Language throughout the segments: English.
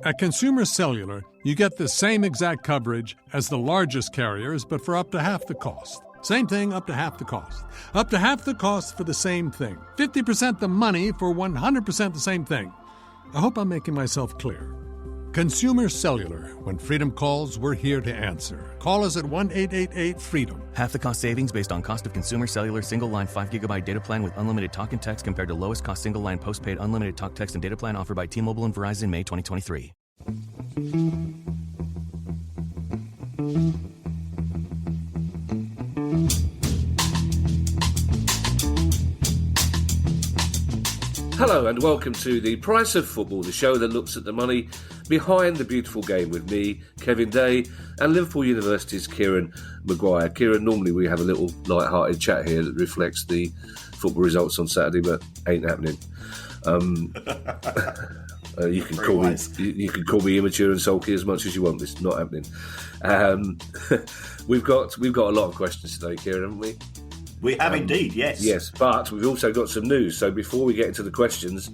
At Consumer Cellular, you get the same exact coverage as the largest carriers, but for up to half the cost. Same thing, up to half the cost. Up to half the cost for the same thing. 50% the money for 100% the same thing. I hope I'm making myself clear. Consumer Cellular. When freedom calls, we're here to answer. Call us at 1-888-FREEDOM. Half the cost savings based on cost of Consumer Cellular single-line 5GB data plan with unlimited talk and text compared to lowest cost single-line postpaid unlimited talk, text, and data plan offered by T-Mobile and Verizon May 2023. Hello and welcome to The Price of Football, the show that looks at the money behind the beautiful game with me, Kevin Day, and Liverpool University's Kieran Maguire. Kieran, normally we have a little light-hearted chat here that reflects the football results on Saturday, but ain't happening. You can call me immature and sulky as much as you want. It's not happening. We've got a lot of questions today, Kieran, haven't we? We have indeed, yes. Yes, but we've also got some news. So before we get into the questions,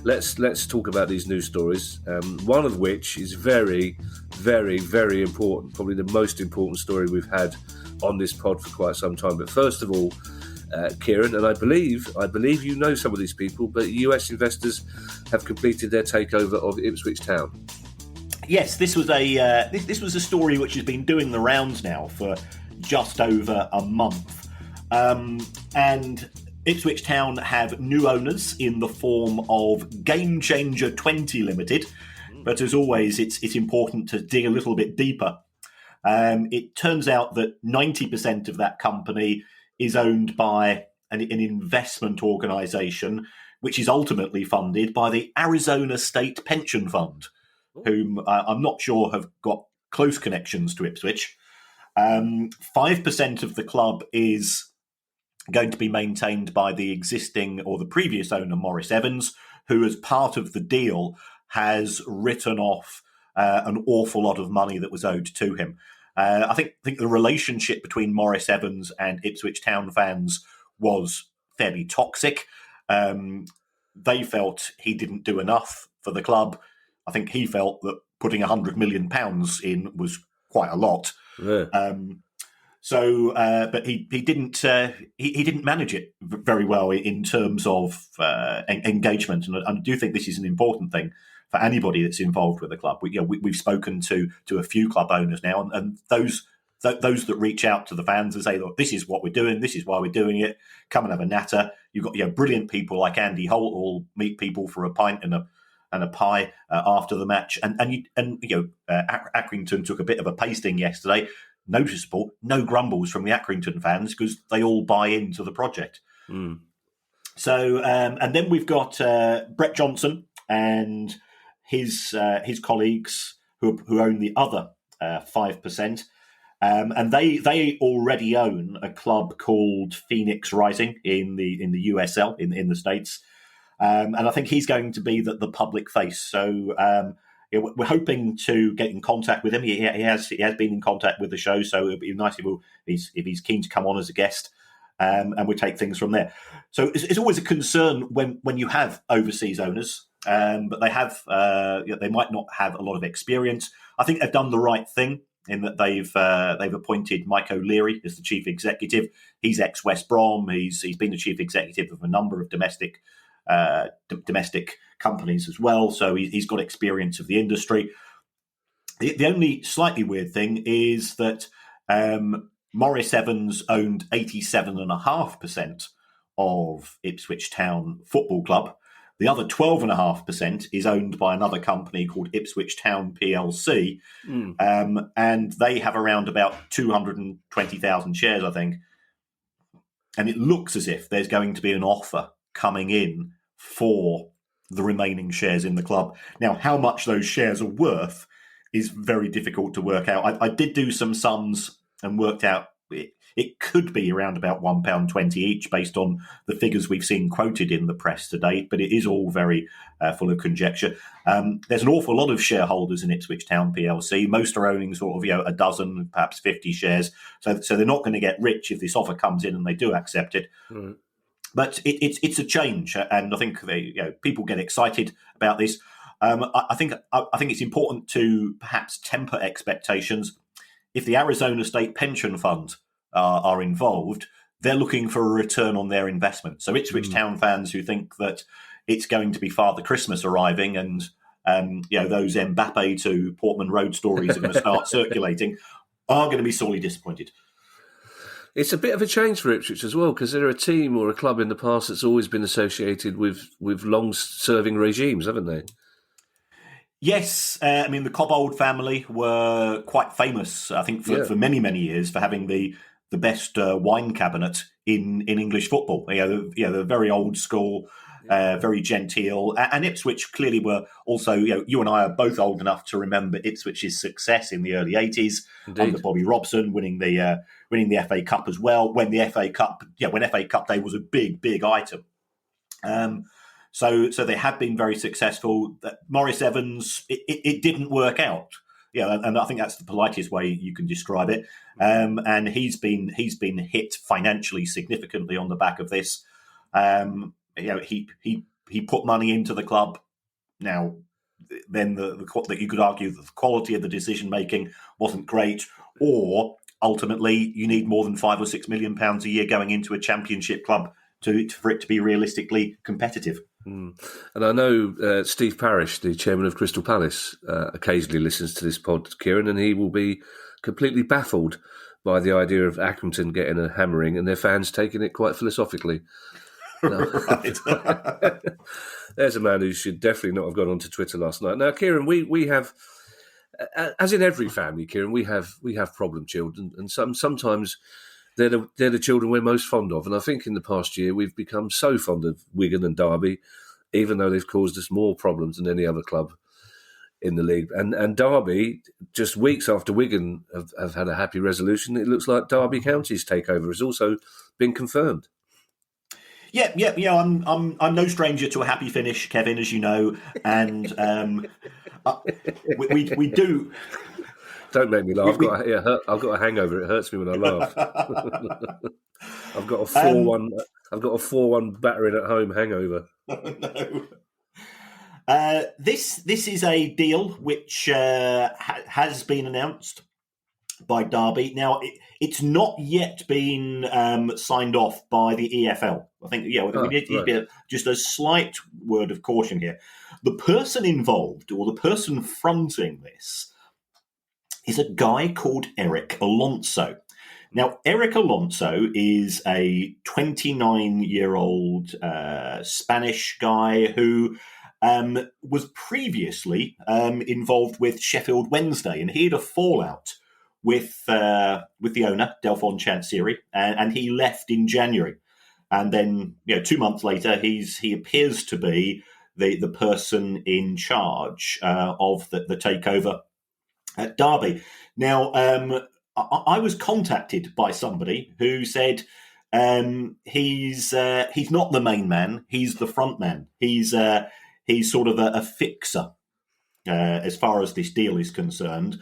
let's talk about these news stories. One of which is very, very, very important. Probably the most important story we've had on this pod for quite some time. But first of all, Kieran, and I believe you know some of these people, but US investors have completed their takeover of Ipswich Town. Yes, this was a story which has been doing the rounds now for just over a month. And Ipswich Town have new owners in the form of Game Changer 20 Limited. But as always, it's important to dig a little bit deeper. It turns out that 90% of that company is owned by an investment organisation, which is ultimately funded by the Arizona State Pension Fund, whom I'm not sure have got close connections to Ipswich. 5% of the club is going to be maintained by the existing or the previous owner, Maurice Evans, who as part of the deal has written off an awful lot of money that was owed to him. I think the relationship between Maurice Evans and Ipswich Town fans was fairly toxic. They felt he didn't do enough for the club. I think he felt that putting £100 million in was quite a lot. Yeah. But he didn't manage it very well in terms of engagement, and I do think this is an important thing for anybody that's involved with the club. We've spoken to a few club owners now, and those that reach out to the fans and say, "Look, this is what we're doing. This is why we're doing it. Come and have a natter." You've got brilliant people like Andy Holt who will meet people for a pint and a pie after the match, and Accrington took a bit of a pasting yesterday. Noticeable, no grumbles from the Accrington fans because they all buy into the project. Mm. So, and then we've got Brett Johnson and his colleagues who own the other 5%, and they already own a club called Phoenix Rising in the USL in the States, and I think he's going to be the public face. So. We're hoping to get in contact with him. He has been in contact with the show, so it'd be nice if he's keen to come on as a guest, and we take things from there. So it's always a concern when you have overseas owners, but they might not have a lot of experience. I think they've done the right thing in that they've appointed Mike O'Leary as the chief executive. He's ex West Brom. He's been the chief executive of a number of domestic companies as well, so he's got experience of the industry. The only slightly weird thing is that Maurice Evans owned 87.5% of Ipswich Town Football Club. The other 12.5% is owned by another company called Ipswich Town PLC, and they have around about 220,000 shares, I think. And it looks as if there's going to be an offer coming in for the remaining shares in the club. Now, how much those shares are worth is very difficult to work out. I did do some sums and worked out it could be around about £1.20 each based on the figures we've seen quoted in the press to date, but it is all very full of conjecture. There's an awful lot of shareholders in Ipswich Town PLC. Most are owning sort of a dozen, perhaps 50 shares. So they're not going to get rich if this offer comes in and they do accept it. Mm. But it's a change, and I think people get excited about this. I think it's important to perhaps temper expectations. If the Arizona State Pension Fund are involved, they're looking for a return on their investment. So Ipswich Town fans who think that it's going to be Father Christmas arriving and those Mbappe to Portman Road stories are going to start circulating are going to be sorely disappointed. It's a bit of a change for Ipswich as well, because they're a team or a club in the past that's always been associated with long-serving regimes, haven't they? Yes, the Cobbold family were quite famous, I think, for many, many years for having the best wine cabinet in English football. They're very old school, very genteel, and Ipswich clearly were also. You and I are both old enough to remember Ipswich's success in the early '80s under Bobby Robson, winning the FA Cup as well. When the FA Cup, when FA Cup Day was a big item. So they have been very successful. Maurice Evans, it didn't work out. And I think that's the politest way you can describe it. And he's been hit financially significantly on the back of this. He put money into the club. Now, then that you could argue that the quality of the decision making wasn't great, or ultimately you need more than £5 or £6 million a year going into a championship club for it to be realistically competitive. And I know Steve Parish, the chairman of Crystal Palace, occasionally listens to this pod, Kieran, and he will be completely baffled by the idea of Accrington getting a hammering and their fans taking it quite philosophically. Right. There's a man who should definitely not have gone onto Twitter last night. Now, Kieran, we have, as in every family, Kieran, we have problem children, and sometimes they're the children we're most fond of. And I think in the past year we've become so fond of Wigan and Derby, even though they've caused us more problems than any other club in the league. And Derby, just weeks after Wigan have had a happy resolution, it looks like Derby County's takeover has also been confirmed. Yeah. I'm no stranger to a happy finish, Kevin, as you know, and we do. Don't make me laugh. I've got a hangover. It hurts me when I laugh. I've got a 4-1. I've got a 4-1 battering at home hangover. No. This is a deal which has been announced by Derby. Now, it's not yet been signed off by the EFL. I think, we need to be just a slight word of caution here. The person involved, or the person fronting this, is a guy called Eric Alonso. Now, Eric Alonso is a 29-year-old Spanish guy who was previously involved with Sheffield Wednesday, and he had a fallout with the owner, Delphine Chansiri, and he left in January. And then, 2 months later, he appears to be the person in charge of the takeover at Derby. Now, I was contacted by somebody who said he's not the main man; he's the front man. He's sort of a fixer as far as this deal is concerned,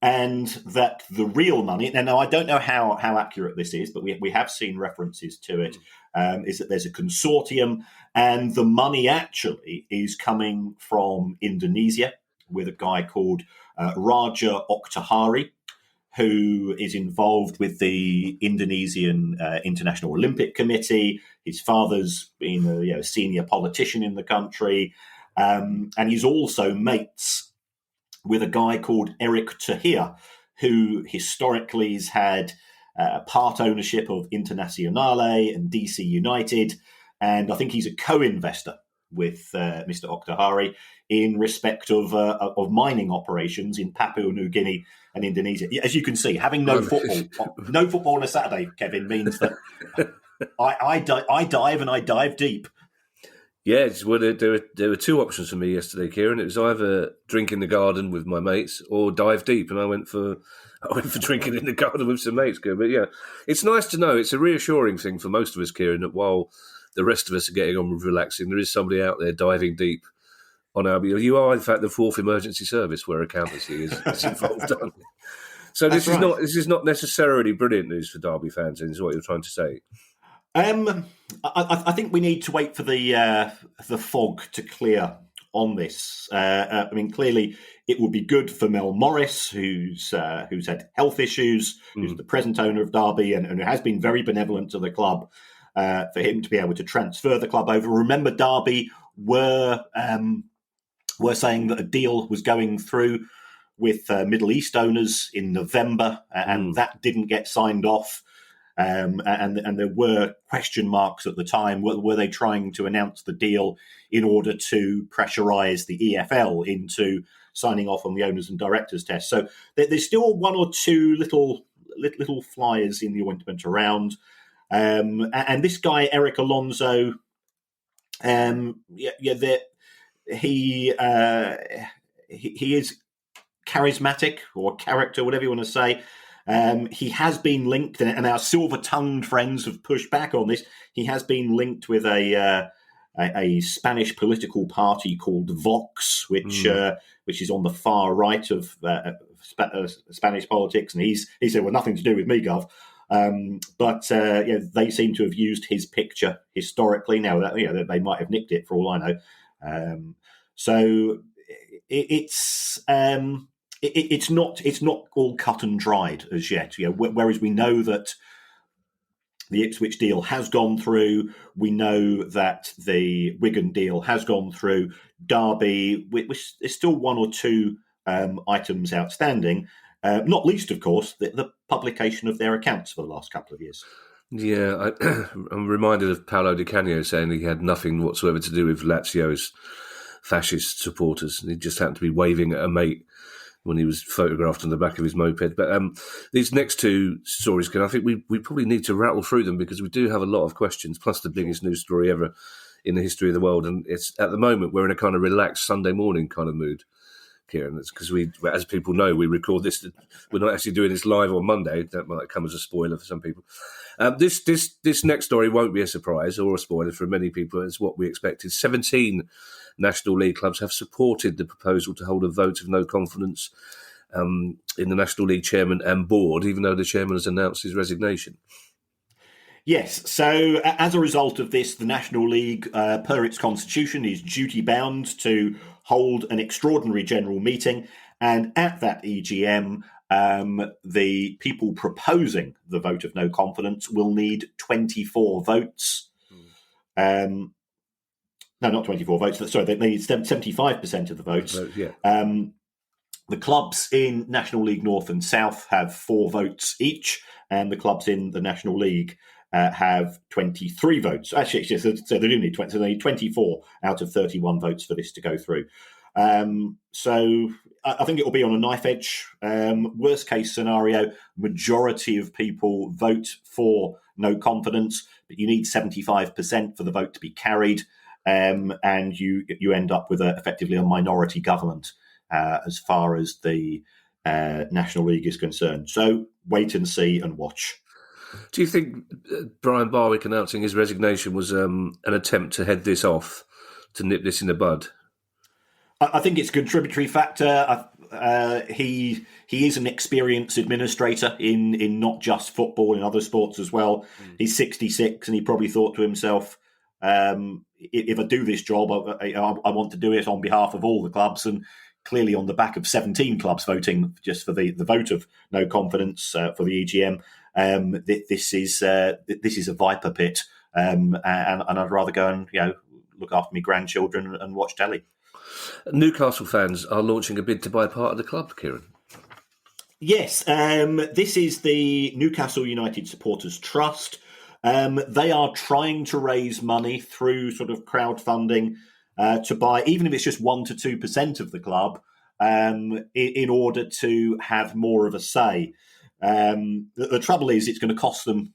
and that the real money. Now I don't know how accurate this is, but we have seen references to it. Is that there's a consortium, and the money actually is coming from Indonesia with a guy called Raja Oktohari, who is involved with the Indonesian International Olympic Committee. His father's been a senior politician in the country, and he's also mates with a guy called Eric Tahir, who historically has had part ownership of Internazionale and DC United, and I think he's a co-investor with Mr. Oktohari in respect of mining operations in Papua New Guinea and Indonesia. As you can see, having no football on a Saturday, Kevin, means that I dive and I dive deep. Yes, well, there were two options for me yesterday, Kieran. It was either drink in the garden with my mates or dive deep, and I went for drinking in the garden with some mates. But yeah, it's nice to know. It's a reassuring thing for most of us, Kieran, that while the rest of us are getting on with relaxing, there is somebody out there diving deep on our. You are, in fact, the fourth emergency service where accountancy is involved. So this is not necessarily brilliant news for Derby fans, is what you're trying to say. I think we need to wait for the fog to clear on this. I mean, clearly it would be good for Mel Morris, who's had health issues, who's the present owner of Derby and who has been very benevolent to the club, for him to be able to transfer the club over. Remember, Derby were saying that a deal was going through with Middle East owners in November, and that didn't get signed off. And there were question marks at the time. Were they trying to announce the deal in order to pressurise the EFL into signing off on the owners and directors test? So there's still one or two little flies in the ointment around. And this guy, Eric Alonso, he is charismatic or character, whatever you want to say. He has been linked, and our silver-tongued friends have pushed back on this. He has been linked with a Spanish political party called Vox, which is on the far right of Spanish politics. And he said, "Well, nothing to do with me, Gov." But they seem to have used his picture historically. Now that they might have nicked it for all I know. So it's not all cut and dried as yet. Whereas we know that the Ipswich deal has gone through, we know that the Wigan deal has gone through. Derby, there's still one or two items outstanding. Not least, of course, the publication of their accounts for the last couple of years. Yeah, I'm reminded of Paolo Di Canio saying he had nothing whatsoever to do with Lazio's fascist supporters. He just happened to be waving at a mate when he was photographed on the back of his moped. But these next two stories, I think we probably need to rattle through them because we do have a lot of questions, plus the biggest news story ever in the history of the world. And it's at the moment we're in a kind of relaxed Sunday morning kind of mood, Kieran. That's because as people know, we record this. We're not actually doing this live on Monday. That might come as a spoiler for some people. This next story won't be a surprise or a spoiler for many people. It's what we expected. 17 National League clubs have supported the proposal to hold a vote of no confidence in the National League chairman and board, even though the chairman has announced his resignation. Yes, so as a result of this, the National League, per its constitution, is duty-bound to hold an extraordinary general meeting, and at that EGM, the people proposing the vote of no confidence will need 24 votes. No, not 24 votes. Sorry, they need 75% of the votes. The clubs in National League North and South have 4 votes each, and the clubs in the National League have 23 votes. Actually, so they do need 20. So they need 24 out of 31 votes for this to go through. So I think it will be on a knife edge. Worst case scenario, majority of people vote for no confidence, but you need 75% for the vote to be carried. And you end up with effectively a minority government as far as the National League is concerned. So wait and see and watch. Do you think Brian Barwick announcing his resignation was an attempt to head this off, to nip this in the bud? I think it's a contributory factor. He is an experienced administrator in not just football, in other sports as well. He's 66 and he probably thought to himself, if I do this job, I want to do it on behalf of all the clubs, and clearly on the back of 17 clubs voting just for the vote of no confidence for the EGM. This is a viper pit, and I'd rather go and look after my grandchildren and watch telly. Newcastle fans are launching a bid to buy part of the club, Kieran. Yes, this is the Newcastle United Supporters Trust. They are trying to raise money through sort of crowdfunding to buy, even if it's just 1% to 2% of the club, in order to have more of a say. The trouble is, it's going to cost them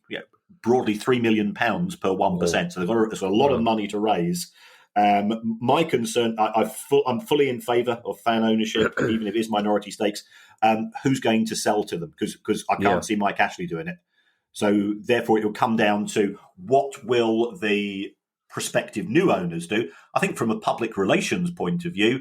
broadly £3 million per 1%. So there's a lot of money to raise. My concern, I'm fully in favour of fan ownership, even if it is minority stakes. Who's going to sell to them? Because I can't see Mike Ashley doing it. So therefore, it will come down to what will the prospective new owners do. I think from a public relations point of view,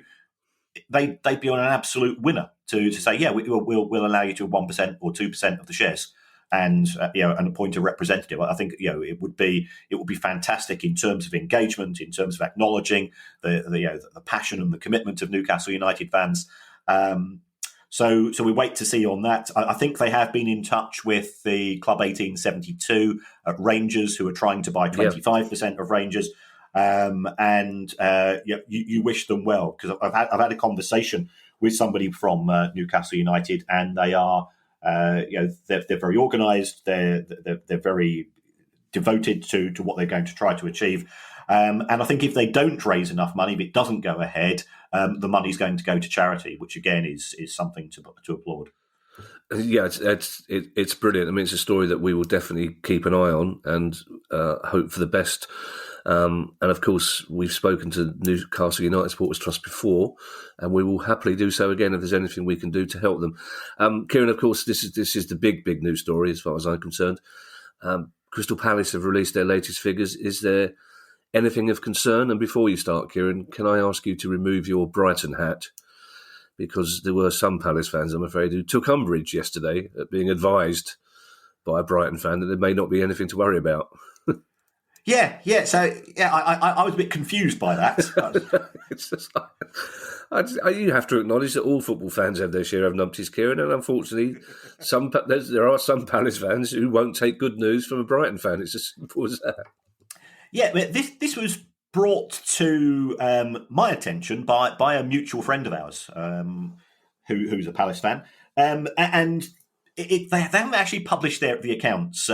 they'd be on an absolute winner to say, we'll allow you to 1% or 2% of the shares. and and appoint a representative. I think it would be fantastic in terms of engagement, in terms of acknowledging the passion and the commitment of Newcastle United fans. So we wait to see on that. I think they have been in touch with the Club 1872 at Rangers, who are trying to buy 25% of Rangers. You wish them well, because I've had a conversation with somebody from Newcastle United, and they are they're very organised. They're very devoted to what they're going to try to achieve. And I think if they don't raise enough money, if it doesn't go ahead, the money's going to go to charity, which again is something to applaud. Yeah, it's brilliant. I mean, it's a story that we will definitely keep an eye on and hope for the best. And of course, we've spoken to Newcastle United Supporters Trust before, and we will happily do so again if there's anything we can do to help them. Kieran, of course, this is the big news story as far as I'm concerned. Crystal Palace have released their latest figures. Is there anything of concern? And before you start, Kieran, can I ask you to remove your Brighton hat? Because there were some Palace fans, I'm afraid, who took umbrage yesterday at being advised by a Brighton fan that there may not be anything to worry about. Yeah. So I was a bit confused by that. It's just you have to acknowledge that all football fans have their share of numpties, Kieran, and unfortunately, there are some Palace fans who won't take good news from a Brighton fan. It's as simple as that. Yeah, but this was brought to my attention by a mutual friend of ours who's a Palace fan, and they haven't actually published the accounts.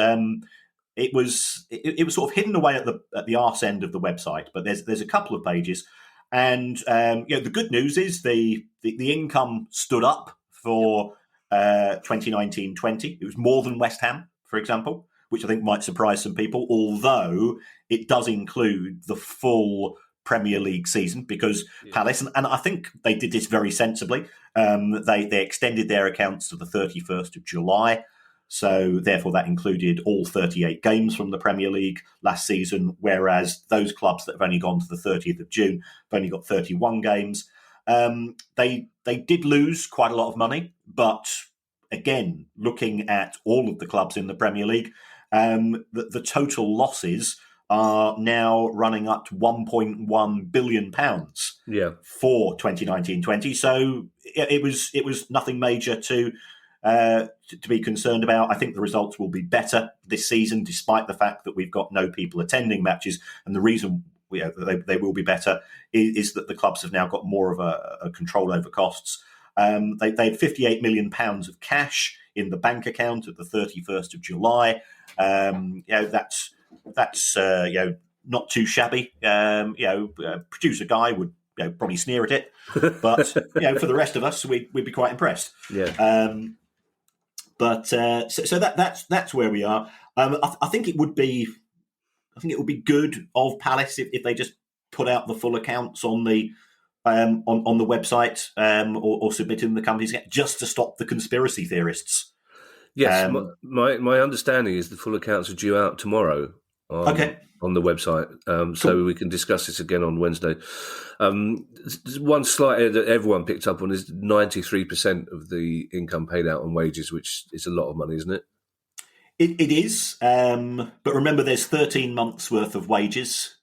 It was sort of hidden away at the arse end of the website, but there's a couple of pages, and the good news is the income stood up for 2019-20. It was more than West Ham, for example, which I think might surprise some people, although it does include the full Premier League season, because Palace, and I think they did this very sensibly, they extended their accounts to the 31st of July. So therefore that included all 38 games from the Premier League last season, whereas those clubs that have only gone to the 30th of June have only got 31 games. They did lose quite a lot of money, but again, looking at all of the clubs in the Premier League, the total losses are now running up to £1.1 billion for 2019-20. So it was nothing major to be concerned about. I think the results will be better this season, despite the fact that we've got no people attending matches. And the reason they will be better is that the clubs have now got more of a control over costs. They had £58 million of cash in the bank account at the 31st of July. That's not too shabby. Producer Guy would probably sneer at it, but for the rest of us, we'd be quite impressed. Yeah. So that's where we are. I think it would be good of Palace if they just put out the full accounts on the website or submit in the company's account, just to stop the conspiracy theorists. Yes, my understanding is the full accounts are due out tomorrow on the website, cool. So we can discuss this again on Wednesday. One slight area that everyone picked up on is 93% of the income paid out on wages, which is a lot of money, isn't it? It is, but remember, there's 13 months worth of wages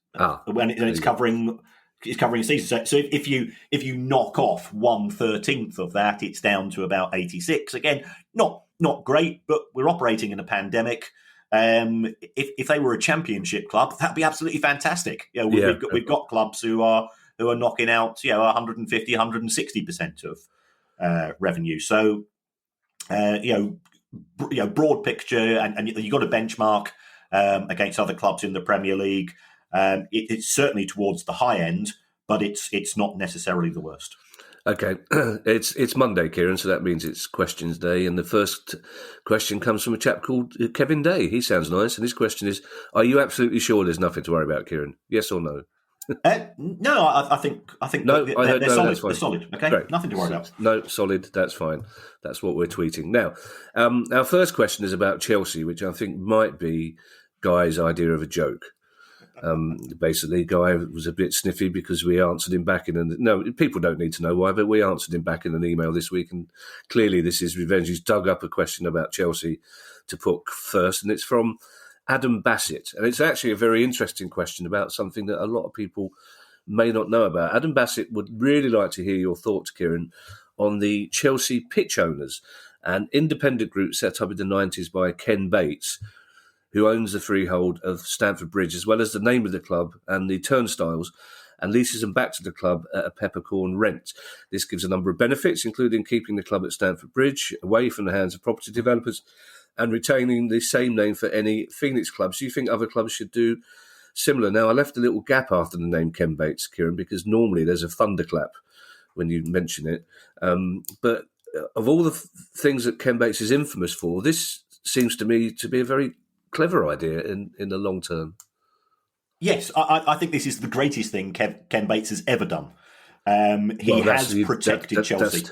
when it's covering a season. So if you knock off 1/13 of that, it's down to about 86. Again, not great, but we're operating in a pandemic. If they were a championship club, that'd be absolutely fantastic. We've got clubs who are knocking out 150, 160% of revenue. So broad picture, and you've got to benchmark against other clubs in the Premier League. It's certainly towards the high end, but it's not necessarily the worst. Okay, it's Monday, Kieran, so that means it's questions day, and the first question comes from a chap called Kevin Day. He sounds nice, and his question is: are you absolutely sure there's nothing to worry about, Kieran? Yes or no? No, I think no, they're solid. That's fine. They're solid. Okay, great. Nothing to worry about. No, solid. That's fine. That's what we're tweeting now. Our first question is about Chelsea, which I think might be Guy's idea of a joke. Basically, Guy was a bit sniffy because we answered him back no, people don't need to know why, but we answered him back in an email this week, and clearly this is revenge. He's dug up a question about Chelsea to put first, and it's from Adam Bassett, and it's actually a very interesting question about something that a lot of people may not know about. Adam Bassett would really like to hear your thoughts, Kieran, on the Chelsea pitch owners, an independent group set up in the 90s by Ken Bates, who owns the freehold of Stamford Bridge, as well as the name of the club and the turnstiles, and leases them back to the club at a peppercorn rent. This gives a number of benefits, including keeping the club at Stamford Bridge away from the hands of property developers and retaining the same name for any Phoenix clubs. Do you think other clubs should do similar? Now, I left a little gap after the name Ken Bates, Kieran, because normally there's a thunderclap when you mention it. But of all the things that Ken Bates is infamous for, this seems to me to be a very clever idea in the long term. Yes, I think this is the greatest thing Ken Bates has ever done. He has protected Chelsea.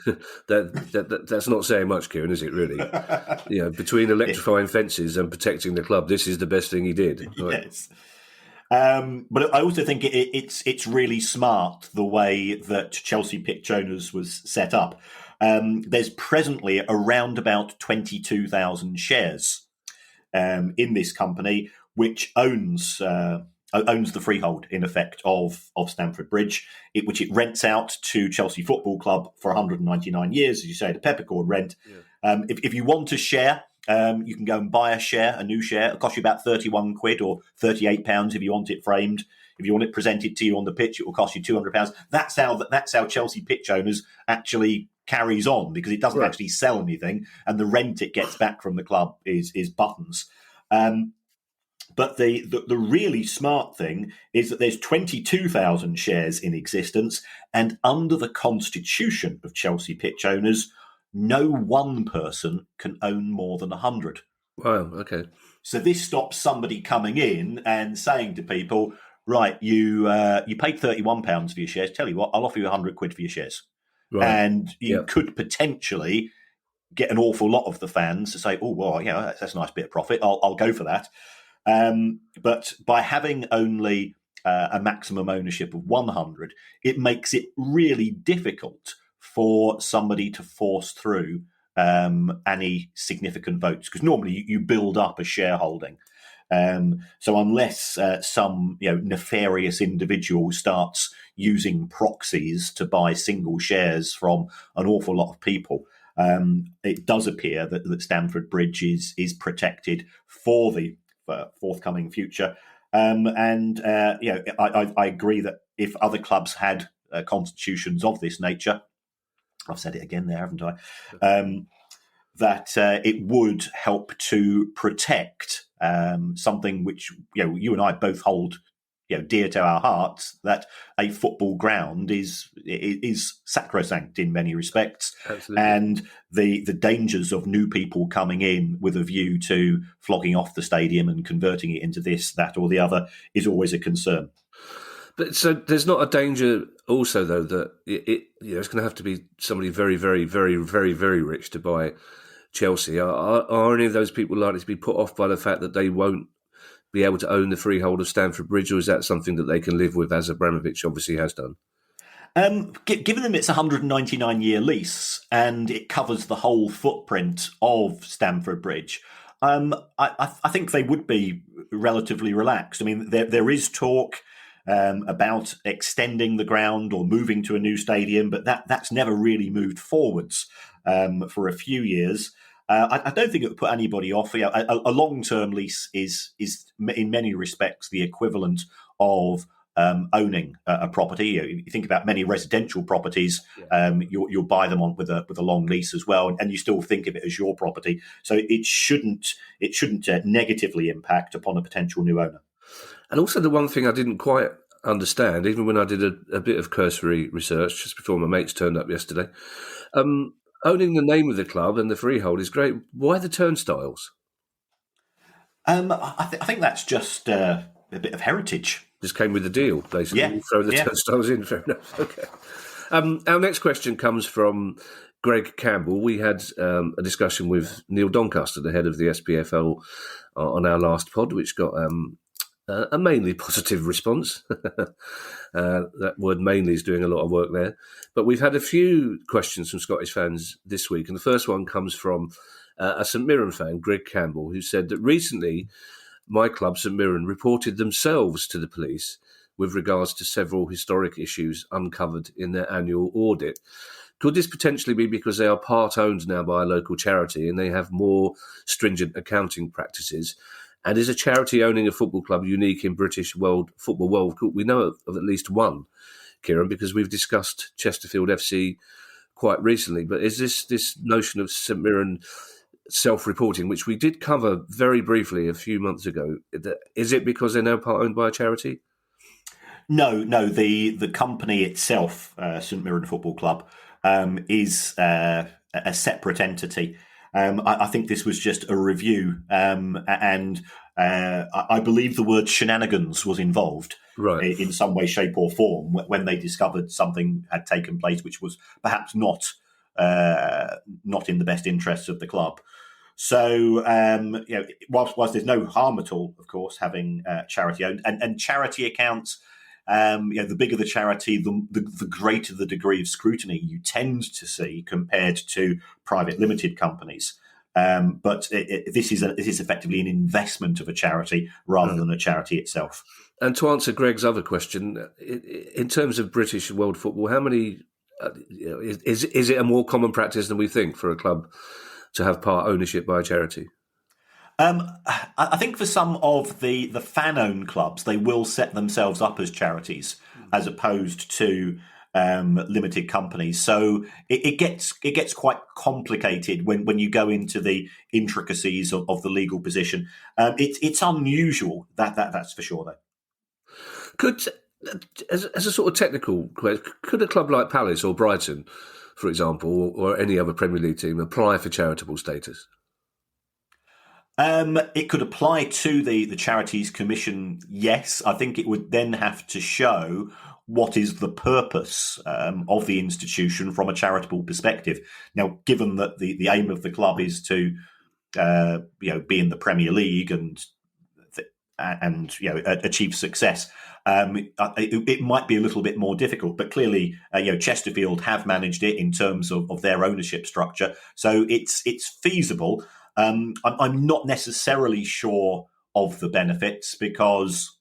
That's not saying much, Kieran, is it really? Between electrifying fences and protecting the club, this is the best thing he did. Right? Yes. But I also think it's really smart the way that Chelsea Pitch Owners was set up. There's presently around about 22,000 shares in this company, which owns the freehold, in effect, of Stamford Bridge, which it rents out to Chelsea Football Club for 199 years, as you say, the peppercorn rent. Yeah. If you want a share, you can go and buy a new share. It'll cost you about 31 quid or 38 pounds if you want it framed. If you want it presented to you on the pitch, it will cost you 200 pounds. That's how Chelsea Pitch Owners actually carries on, because it doesn't actually sell anything, and the rent it gets back from the club is buttons. But the really smart thing is that there's 22,000 shares in existence, and under the constitution of Chelsea Pitch Owners, no one person can own more than 100. Wow, okay. So this stops somebody coming in and saying to people, right, you paid £31 for your shares. Tell you what, I'll offer you 100 quid for your shares. Right. And you could potentially get an awful lot of the fans to say, oh, well, that's a nice bit of profit. I'll go for that. But by having only a maximum ownership of 100, it makes it really difficult for somebody to force through any significant votes, because normally you build up a shareholding. So unless some nefarious individual starts using proxies to buy single shares from an awful lot of people, it does appear that Stamford Bridge is protected for the forthcoming future. I agree that if other clubs had constitutions of this nature, I've said it again there, haven't I? That it would help to protect something which you and I both hold dear to our hearts, that a football ground is sacrosanct in many respects. Absolutely. And the dangers of new people coming in with a view to flogging off the stadium and converting it into this, that, or the other is always a concern. But so there's not a danger also, though, that it's going to have to be somebody very, very, very, very, very rich to buy Chelsea. Are any of those people likely to be put off by the fact that they won't be able to own the freehold of Stamford Bridge, or is that something that they can live with, as Abramovich obviously has done? Given them it's a 199-year lease and it covers the whole footprint of Stamford Bridge, I think they would be relatively relaxed. I mean, there is talk about extending the ground or moving to a new stadium, but that's never really moved forwards for a few years. I don't think it would put anybody off. A long-term lease is in many respects the equivalent of owning a property. You think about many residential properties, you'll buy them on with a long lease as well, and you still think of it as your property. So it shouldn't negatively impact upon a potential new owner. And also the one thing I didn't quite understand, even when I did a bit of cursory research just before my mates turned up yesterday, owning the name of the club and the freehold is great. Why the turnstiles? I think that's just a bit of heritage. Just came with the deal, basically. Yeah. Throw the turnstiles in, fair enough. Okay. Our next question comes from Greg Campbell. We had a discussion with Neil Doncaster, the head of the SPFL, on our last pod, which got A mainly positive response. That word mainly is doing a lot of work there. But we've had a few questions from Scottish fans this week, and the first one comes from a St Mirren fan, Greg Campbell, who said that recently my club, St Mirren, reported themselves to the police with regards to several historic issues uncovered in their annual audit. Could this potentially be because they are part-owned now by a local charity and they have more stringent accounting practices? And is a charity owning a football club unique in British football world? We know of at least one, Kieran, because we've discussed Chesterfield FC quite recently. But is this notion of St Mirren self-reporting, which we did cover very briefly a few months ago, is it because they're now part-owned by a charity? No. The company itself, St Mirren Football Club, is a separate entity. I think this was just a review, and I believe the word shenanigans was involved, right, in some way, shape, or form when they discovered something had taken place which was perhaps not in the best interests of the club. So, whilst there's no harm at all, of course, having charity owned and charity accounts. The bigger the charity, the greater the degree of scrutiny you tend to see compared to private limited companies. But this is effectively an investment of a charity rather than a charity itself. And to answer Greg's other question, in terms of British world football, how many is it a more common practice than we think for a club to have part ownership by a charity? I think for some of the fan-owned clubs, they will set themselves up as charities as opposed to limited companies. So it gets quite complicated when you go into the intricacies of the legal position. It's unusual, that's for sure, though. Could, as a sort of technical question, could a club like Palace or Brighton, for example, or any other Premier League team apply for charitable status? It could apply to the Charities Commission, yes. I think it would then have to show what is the purpose of the institution from a charitable perspective. Now, given that the aim of the club is to be in the Premier League and achieve success, it might be a little bit more difficult. But clearly, Chesterfield have managed it in terms of their ownership structure, so it's feasible. I'm not necessarily sure of the benefits because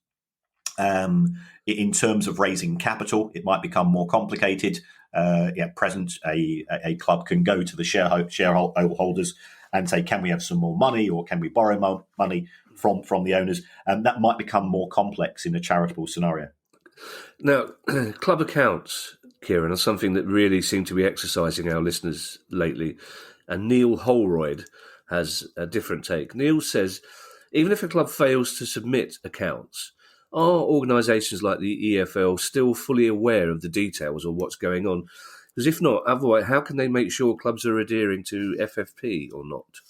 in terms of raising capital, it might become more complicated. At present, a club can go to the shareholders and say, can we have some more money or can we borrow more money from the owners? And that might become more complex in a charitable scenario. Now, club accounts, Kieran, are something that really seem to be exercising our listeners lately. And Neil Holroyd has a different take. Neil says, even if a club fails to submit accounts, are organisations like the EFL still fully aware of the details of what's going on? Because if not, otherwise, how can they make sure clubs are adhering to FFP or not?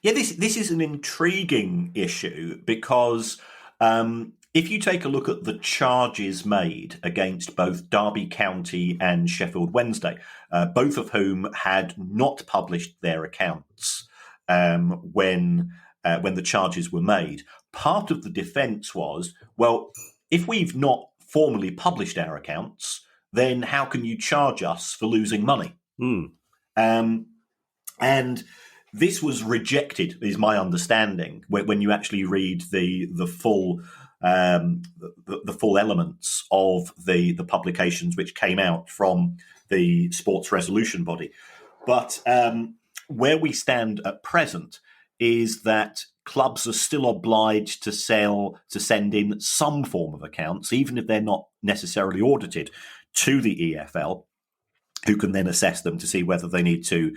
Yeah, this is an intriguing issue because if you take a look at the charges made against both Derby County and Sheffield Wednesday, both of whom had not published their accounts when the charges were made, part of the defence was, well, if we've not formally published our accounts, then how can you charge us for losing money? And this was rejected, is my understanding, when you actually read the full elements of the publications which came out from the sports resolution body. But where we stand at present is that clubs are still obliged to send in some form of accounts, even if they're not necessarily audited, to the EFL, who can then assess them to see whether they need to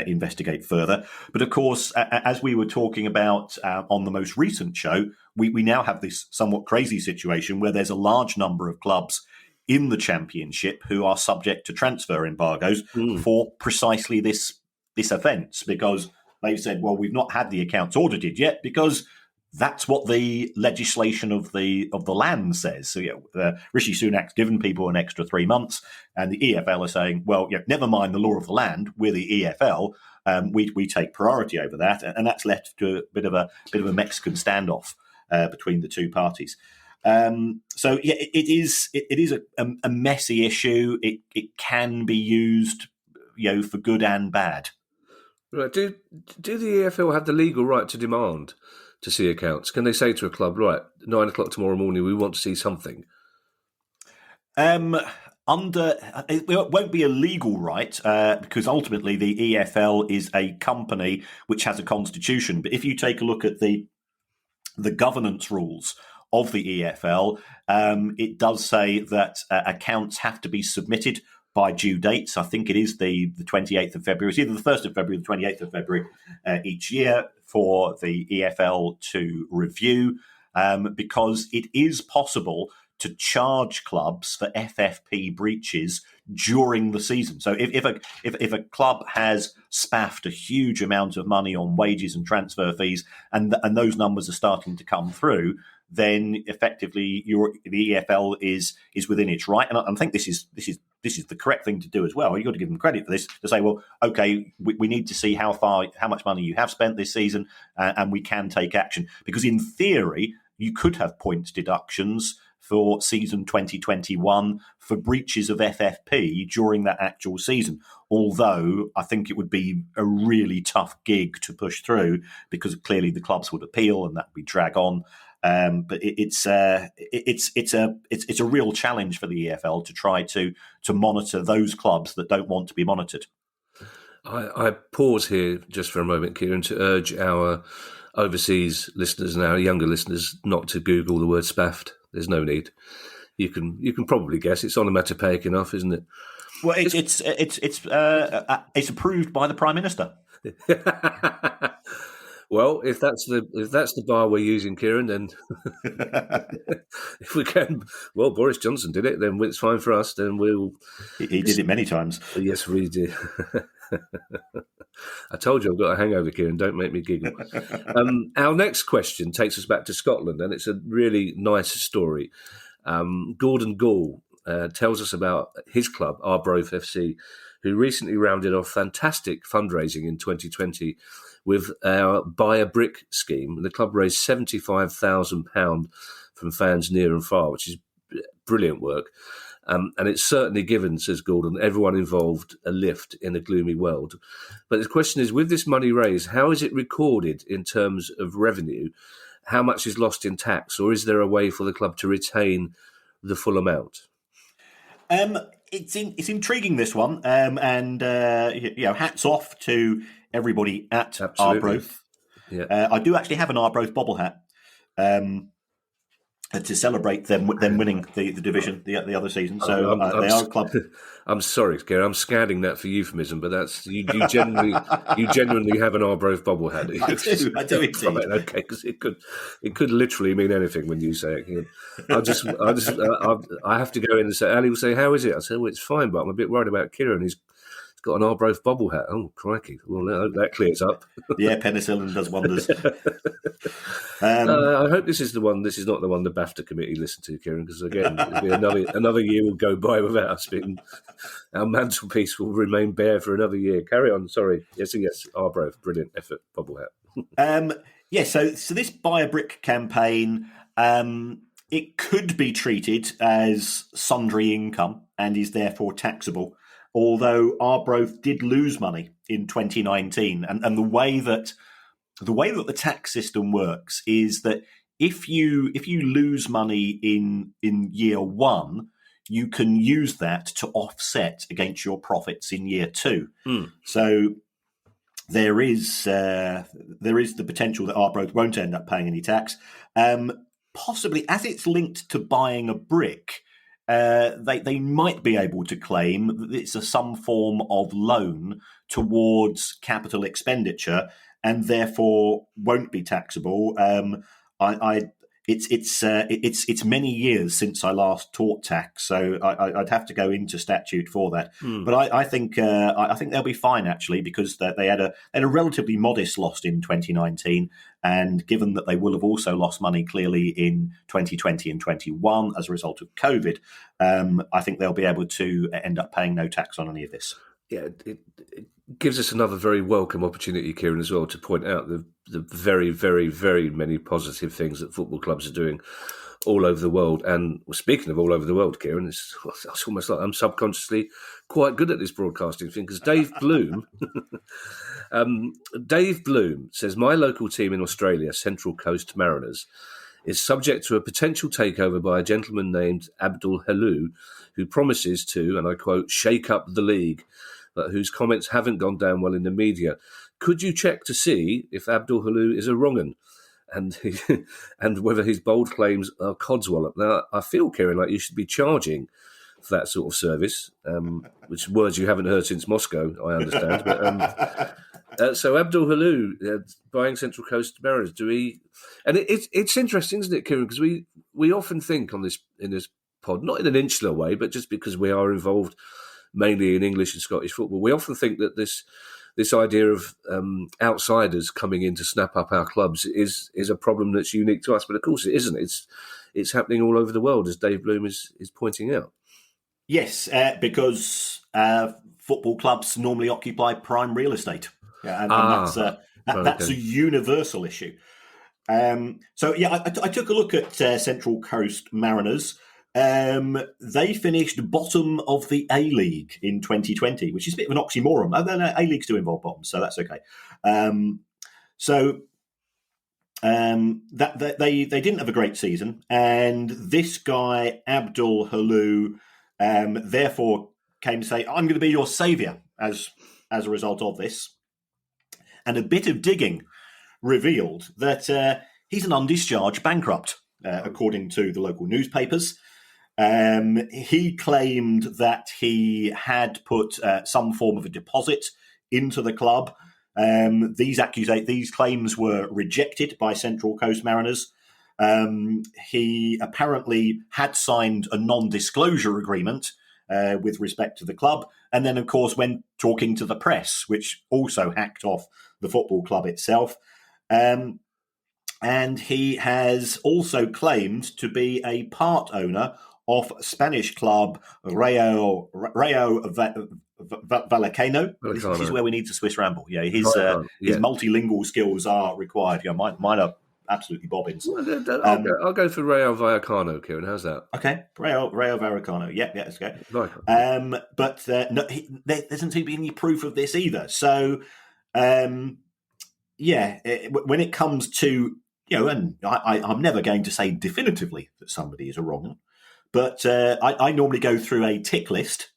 investigate further. But of course, as we were talking about on the most recent show, we now have this somewhat crazy situation where there's a large number of clubs in the Championship who are subject to transfer embargoes for precisely this offence, because they've said, well, we've not had the accounts audited yet because that's what the legislation of the land says. So, Rishi Sunak's given people an extra 3 months, and the EFL are saying, well, never mind the law of the land. We're the EFL. We take priority over that, and that's led to a bit of a Mexican standoff. between the two parties. So yeah, it is a messy issue. It can be used, for good and bad. Right. Do the EFL have the legal right to demand to see accounts? Can they say to a club, right, 9 o'clock tomorrow morning, we want to see something? It won't be a legal right because ultimately the EFL is a company which has a constitution. But if you take a look at the governance rules of the EFL, it does say that accounts have to be submitted by due dates. I think it is the 28th of February. It's either the 1st of February or the 28th of February each year for the EFL to review, because it is possible to charge clubs for FFP breaches during the season. So if a club has spaffed a huge amount of money on wages and transfer fees, and those numbers are starting to come through, then effectively the EFL is within its right. And I think this is the correct thing to do as well. You've got to give them credit for this, to say, well, okay, we need to see how much money you have spent this season, and we can take action. Because in theory, you could have points deductions for season 2021 for breaches of FFP during that actual season. Although I think it would be a really tough gig to push through, because clearly the clubs would appeal and that would drag on. But it's a real challenge for the EFL to try to monitor those clubs that don't want to be monitored. I pause here just for a moment, Kieran, to urge our overseas listeners and our younger listeners not to Google the word spaffed. There's no need. You can probably guess it's onomatopoeic enough, isn't it? Well, it's approved by the Prime Minister. Well, if that's the bar we're using, Kieran, then if we can, well, Boris Johnson did it, then it's fine for us. Then we'll. He did it many times. Yes, we did. I told you I've got a hangover, Kieran. Don't make me giggle. Our next question takes us back to Scotland, and it's a really nice story. Gordon Gall tells us about his club, Arbroath FC, who recently rounded off fantastic fundraising in 2020 with our Buy a Brick scheme. The club raised £75,000 from fans near and far, which is brilliant work. And it's certainly given, says Gordon, everyone involved a lift in a gloomy world. But the question is, with this money raised, how is it recorded in terms of revenue? How much is lost in tax? Or is there a way for the club to retain the full amount? It's intriguing, this one. And hats off to everybody at Arbroath. Yeah. I do actually have an Arbroath bobble hat. To celebrate them winning the division the other season. So they are a club. I'm sorry, Kieran, I'm scanning that for euphemism, but that's you genuinely have an Arbroath bobble hat. I do indeed. Right, okay, because it could literally mean anything when you say it. Kieran. I have to go in and say, Ali will say, "How is it?" I say, "Well, it's fine, but I'm a bit worried about Kieran. He's got an Arbroath bobble hat." Oh, crikey! Well, that clears up. Yeah, penicillin does wonders. I hope this is the one. This is not the one the BAFTA committee listened to, Kieran, because again, it'll be another year will go by without us being. Our mantelpiece will remain bare for another year. Carry on. Sorry. Yes, Arbroath, brilliant effort, bobble hat. So this Buy a Brick campaign, it could be treated as sundry income and is therefore taxable. Although Arbroath did lose money in 2019, and the way that the tax system works is that if you lose money in year one, you can use that to offset against your profits in year two. So there is the potential that Arbroath won't end up paying any tax. Possibly, as it's linked to buying a brick. They might be able to claim that it's some form of loan towards capital expenditure and therefore won't be taxable. It's many years since I last taught tax, so I'd have to go into statute for that. But I think they'll be fine, actually, because they had a relatively modest loss in 2019, and given that they will have also lost money clearly in 2020 and 21 as a result of COVID, I think they'll be able to end up paying no tax on any of this. Yeah, gives us another very welcome opportunity, Kieran, as well, to point out the very, very, very many positive things that football clubs are doing all over the world. And speaking of all over the world, Kieran, it's almost like I'm subconsciously quite good at this broadcasting thing, because Dave Bloom, Dave Bloom says, my local team in Australia, Central Coast Mariners, is subject to a potential takeover by a gentleman named Abdul Halou, who promises to, and I quote, shake up the league, but whose comments haven't gone down well in the media. Could you check to see if Abdul Halou is a wrong-un? And whether his bold claims are codswallop. Now, I feel, Kieran, like you should be charging for that sort of service, which words you haven't heard since Moscow, I understand. But so Abdul Halou buying Central Coast Mariners, and it's interesting, isn't it, Kieran? Because we often think in this pod, not in an insular way, but just because we are involved mainly in English and Scottish football, we often think that this idea of outsiders coming in to snap up our clubs is a problem that's unique to us. But of course it isn't. It's happening all over the world, as Dave Bloom is pointing out. Yes, because football clubs normally occupy prime real estate. And that's a universal issue. I took a look at Central Coast Mariners. They finished bottom of the A-League in 2020, which is a bit of an oxymoron. No, A-Leagues do involve bottom, so that's okay. They didn't have a great season, and this guy Abdul Halou therefore came to say, "I'm going to be your saviour" as a result of this. And a bit of digging revealed that he's an undischarged bankrupt, according to the local newspapers. He claimed that he had put some form of a deposit into the club. These claims were rejected by Central Coast Mariners. He apparently had signed a non-disclosure agreement with respect to the club, and then, of course, when talking to the press, which also hacked off the football club itself. And he has also claimed to be a part owner of Spanish club Rayo Vallecano. This is where we need to Swiss ramble. Yeah, his multilingual skills are required. Yeah, mine are absolutely bobbins. I'll go for Rayo Vallecano, Kieran. How's that? Okay, Rayo Vallecano. Yeah, that's okay. But there doesn't seem to be any proof of this either. So, when it comes to, and I'm never going to say definitively that somebody is a wrong, but I normally go through a tick list,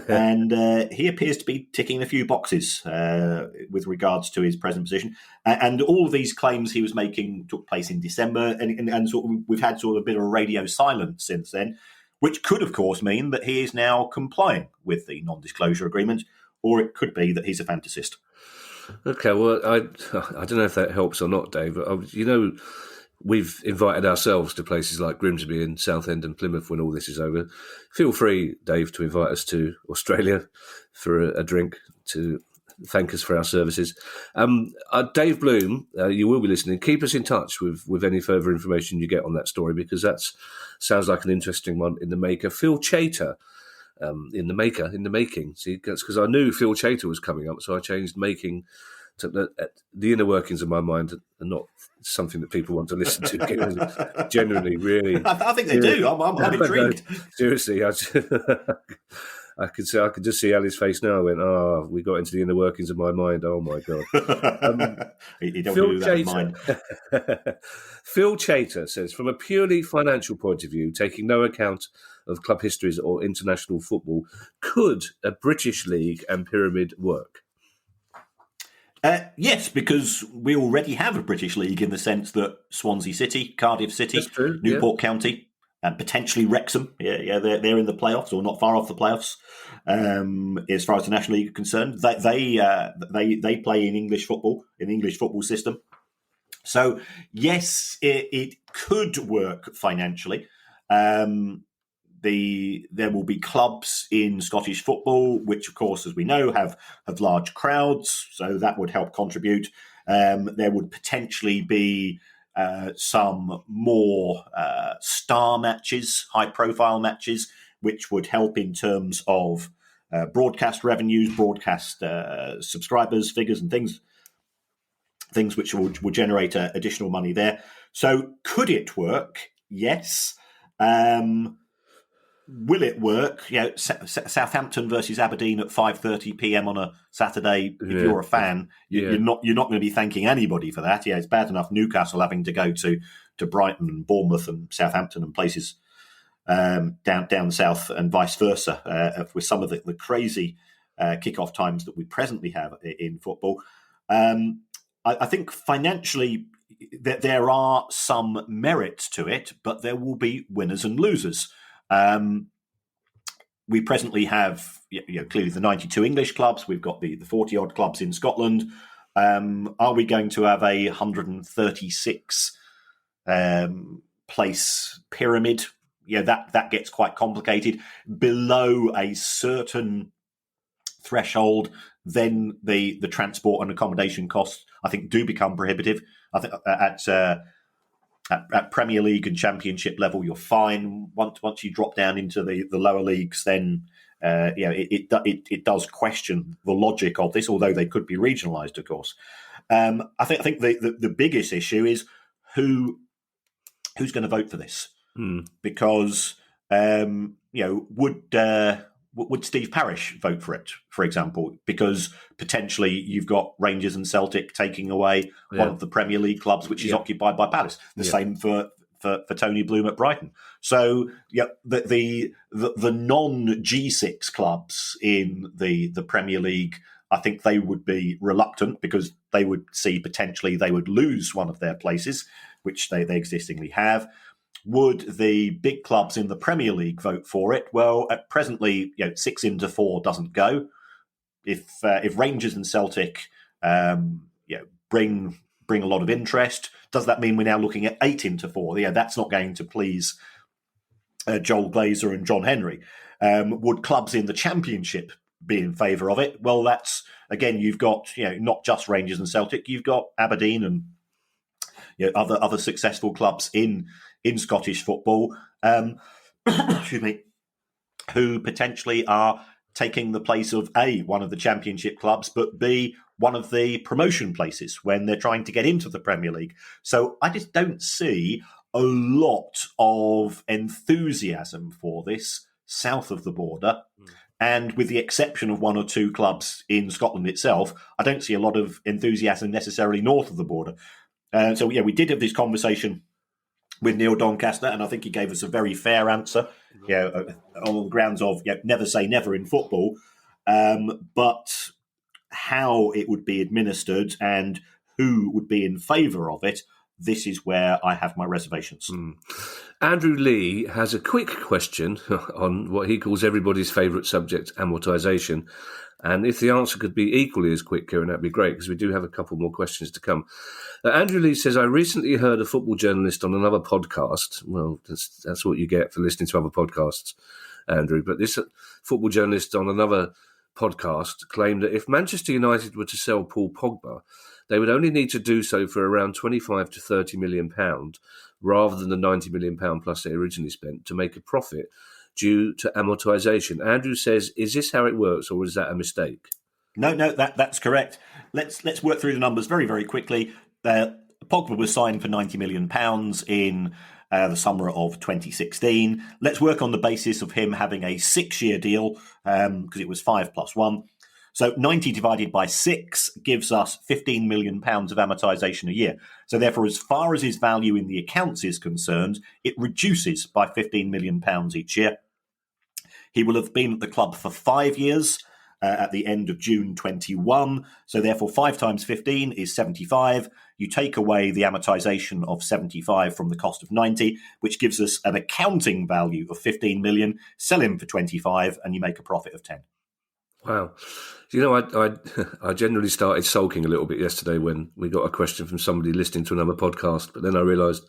and he appears to be ticking a few boxes with regards to his present position. And all of these claims he was making took place in December, and sort of, we've had sort of a bit of a radio silence since then, which could, of course, mean that he is now complying with the non-disclosure agreement, or it could be that he's a fantasist. Okay, well, I don't know if that helps or not, Dave, but, we've invited ourselves to places like Grimsby and Southend and Plymouth when all this is over. Feel free, Dave, to invite us to Australia for a drink to thank us for our services. Dave Bloom, you will be listening. Keep us in touch with any further information you get on that story, because that sounds like an interesting one in the maker. Phil Chater, in the making. See, that's because I knew Phil Chater was coming up, so I changed making to the inner workings of my mind, and not something that people want to listen to. Genuinely, really. I think they do. I'm intrigued. Seriously, I could just see Ali's face now. I went, we got into the inner workings of my mind. Oh my God. You don't do that in mind. Phil Chater says, from a purely financial point of view, taking no account of club histories or international football, could a British league and pyramid work? Yes, because we already have a British league in the sense that Swansea City, Cardiff City, Newport County, and potentially Wrexham, they're in the playoffs or not far off the playoffs. As far as the National League is concerned, they play in English football, in the English football system. So yes, it could work financially. There will be clubs in Scottish football, which, of course, as we know, have large crowds, so that would help contribute. There would potentially be some more star matches, high-profile matches, which would help in terms of broadcast revenues, broadcast subscribers, figures, and things which will generate additional money there. So could it work? Yes. Will it work? Southampton versus Aberdeen at 5:30 p.m. on a Saturday. If you're a fan, you're not going to be thanking anybody for that. Yeah, it's bad enough Newcastle having to go to Brighton and Bournemouth and Southampton and places down south and vice versa with some of the crazy kickoff times that we presently have in football. I think financially there are some merits to it, but there will be winners and losers. We presently have clearly the 92 English clubs. We've got the 40-odd clubs in Scotland. Are we going to have a 136 place pyramid? That gets quite complicated. Below a certain threshold, then the transport and accommodation costs, I think, do become prohibitive. I think at Premier League and Championship level, you're fine. Once you drop down into the lower leagues, then it does question the logic of this, although they could be regionalised, of course. I think the biggest issue is who's going to vote for this, because would Steve Parish vote for it, for example? Because potentially you've got Rangers and Celtic taking away one of the Premier League clubs, which is occupied by Palace. The same for Tony Bloom at Brighton. So the non-G6 clubs in the Premier League, I think they would be reluctant because they would see potentially they would lose one of their places, which they existingly have. Would the big clubs in the Premier League vote for it? Well, at presently, 6 into 4 doesn't go. If Rangers and Celtic, bring a lot of interest, does that mean we're now looking at 8 into 4? That's not going to please Joel Glazer and John Henry. Would clubs in the Championship be in favour of it? Well, that's again, you've got not just Rangers and Celtic, you've got Aberdeen and other successful clubs in Scottish football, excuse me, who potentially are taking the place of A, one of the Championship clubs, but B, one of the promotion places when they're trying to get into the Premier League. So I just don't see a lot of enthusiasm for this south of the border. And with the exception of 1 or 2 clubs in Scotland itself, I don't see a lot of enthusiasm necessarily north of the border. So we did have this conversation with Neil Doncaster, and I think he gave us a very fair answer, on the grounds of never say never in football, but how it would be administered and who would be in favour of it, this is where I have my reservations. Andrew Lee has a quick question on what he calls everybody's favourite subject, amortisation. And if the answer could be equally as quick, Kieran, that'd be great, because we do have a couple more questions to come. Andrew Lee says, I recently heard a football journalist on another podcast. Well, that's what you get for listening to other podcasts, Andrew. But this football journalist on another podcast claimed that if Manchester United were to sell Paul Pogba, they would only need to do so for around 25 to 30 million pound, rather than the 90 million pound plus they originally spent, to make a profit due to amortisation. Andrew says, is this how it works, or is that a mistake? No, that's correct. Let's work through the numbers very, very quickly. Pogba was signed for £90 million in the summer of 2016. Let's work on the basis of him having a 6-year deal, because it was 5 plus 1. So 90 divided by 6 gives us £15 million of amortisation a year. So therefore, as far as his value in the accounts is concerned, it reduces by £15 million each year. He will have been at the club for 5 years at the end of June 21. So therefore, 5 times 15 is 75. You take away the amortisation of 75 from the cost of 90, which gives us an accounting value of 15 million. Sell him for 25 and you make a profit of 10. Wow. I generally started sulking a little bit yesterday when we got a question from somebody listening to another podcast, but then I realised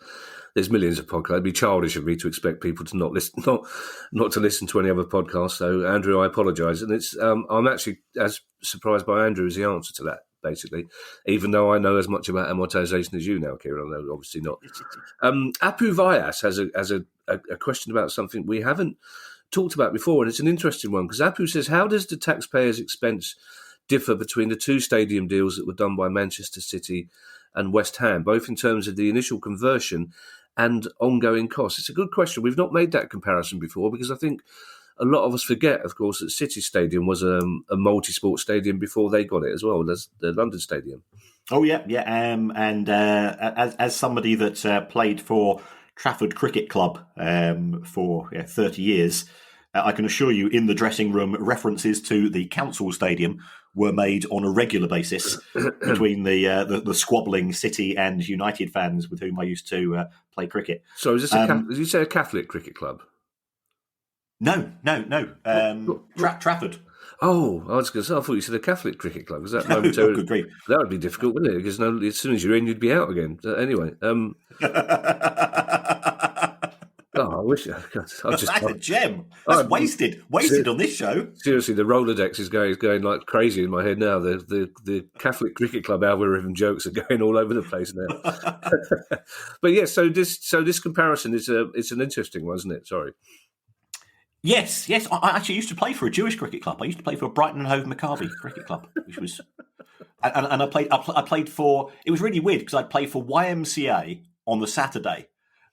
there's millions of podcasts. It'd be childish of me to expect people to not to listen to any other podcasts. So, Andrew, I apologise. And it's I'm actually as surprised by Andrew as the answer to that, basically, even though I know as much about amortisation as you now, Kieran. I know obviously not. Apu Vyas has a question about something we haven't talked about before, and it's an interesting one, because Apu says, how does the taxpayers' expense differ between the two stadium deals that were done by Manchester City and West Ham, both in terms of the initial conversion and ongoing costs? It's a good question. We've not made that comparison before, because I think a lot of us forget, of course, that City Stadium was a multi-sport stadium before they got it as well, as the London Stadium. Oh, yeah. As somebody that played for Trafford Cricket Club for 30 years, I can assure you in the dressing room, references to the council stadium were made on a regular basis between the squabbling City and United fans with whom I used to play cricket. So is this did you say a Catholic cricket club? No. Trafford. Oh, I was going to say, I thought you said a Catholic cricket club. Was that No, momentarily? good grief. That would be difficult, wouldn't it? Because as soon as you're in, you'd be out again. Anyway. I wish that's a gem. That's wasted on this show. Seriously, the Rolodex is going like crazy in my head now. The Catholic Cricket Club algorithm jokes are going all over the place now. But yeah, so this comparison is it's an interesting one, isn't it? Sorry. Yes. I actually used to play for a Jewish cricket club. I used to play for Brighton and Hove Maccabi Cricket Club, which was, and I played for. It was really weird because I'd play for YMCA on the Saturday,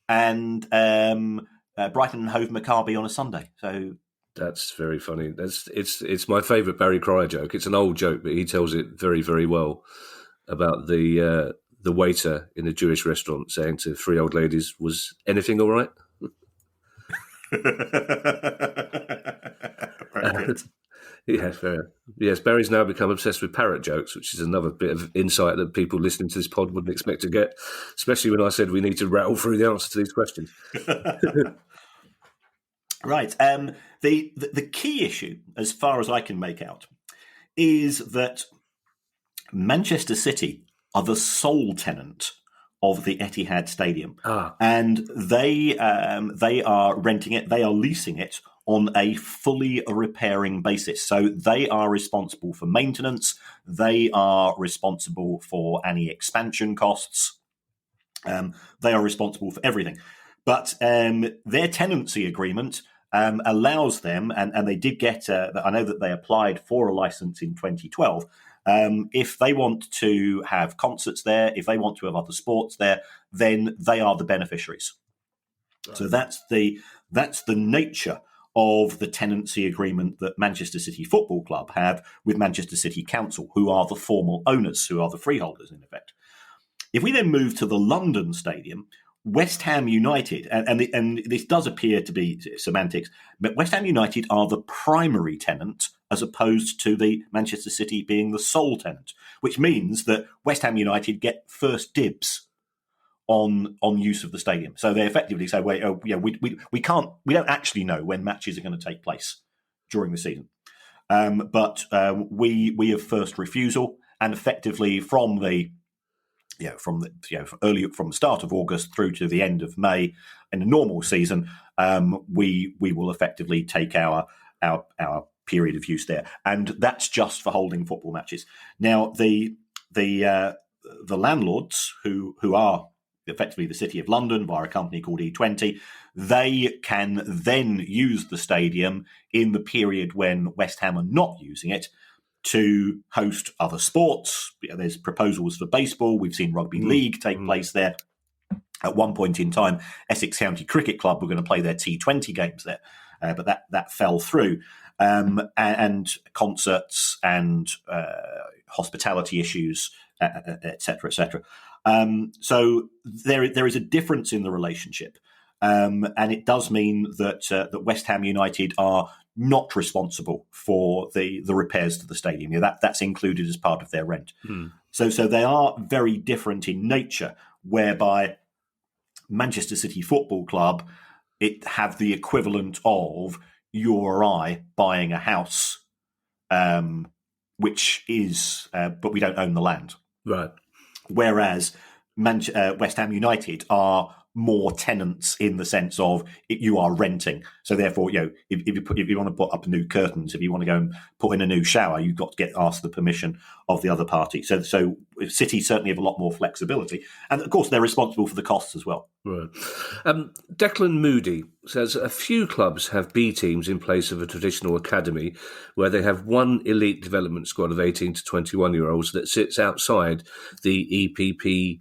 and Brighton and Hove Maccabi on a Sunday. So that's very funny. It's my favourite Barry Cryer joke. It's an old joke, but he tells it very, very well about the waiter in a Jewish restaurant saying to three old ladies, "Was anything all right?" Yeah, fair. Yes, Barry's now become obsessed with parrot jokes, which is another bit of insight that people listening to this pod wouldn't expect to get, especially when I said we need to rattle through the answer to these questions. Right. The key issue, as far as I can make out, is that Manchester City are the sole tenant of the Etihad Stadium, and they are renting it. They are leasing it on a fully repairing basis. So they are responsible for maintenance. They are responsible for any expansion costs. They are responsible for everything. But their tenancy agreement allows them, and they did get. I know that they applied for a license in 2012. If they want to have concerts there, if they want to have other sports there, then they are the beneficiaries. Right. So that's the nature of the tenancy agreement that Manchester City Football Club have with Manchester City Council, who are the formal owners, who are the freeholders in effect. If we then move to the London Stadium, West Ham United, and this does appear to be semantics, but West Ham United are the primary tenant as opposed to the Manchester City being the sole tenant, which means that West Ham United get first dibs on use of the stadium. So they effectively say, we don't actually know when matches are going to take place during the season. But we have first refusal, and effectively from the start of August through to the end of May in a normal season, we will effectively take our period of use there, and that's just for holding football matches. Now, the landlords who are effectively the City of London via a company called E20, they can then use the stadium in the period when West Ham are not using it to host other sports. There's proposals for baseball. We've seen rugby league take place there. At one point in time, Essex County Cricket Club were going to play their T20 games there, but that fell through. And concerts and hospitality issues, et cetera, et cetera. So there is a difference in the relationship, and it does mean that West Ham United are not responsible for the repairs to the stadium. That's included as part of their rent. So they are very different in nature, whereby Manchester City Football Club, it have the equivalent of you or I buying a house, which is, but we don't own the land. Right. Whereas West Ham United are more tenants in the sense of you are renting. So therefore, if you want to put up new curtains, if you want to go and put in a new shower, you've got to get asked the permission of the other party. So cities certainly have a lot more flexibility, and of course they're responsible for the costs as well. Right. Declan Moody says a few clubs have B teams in place of a traditional academy where they have one elite development squad of 18 to 21-year-olds that sits outside the EPP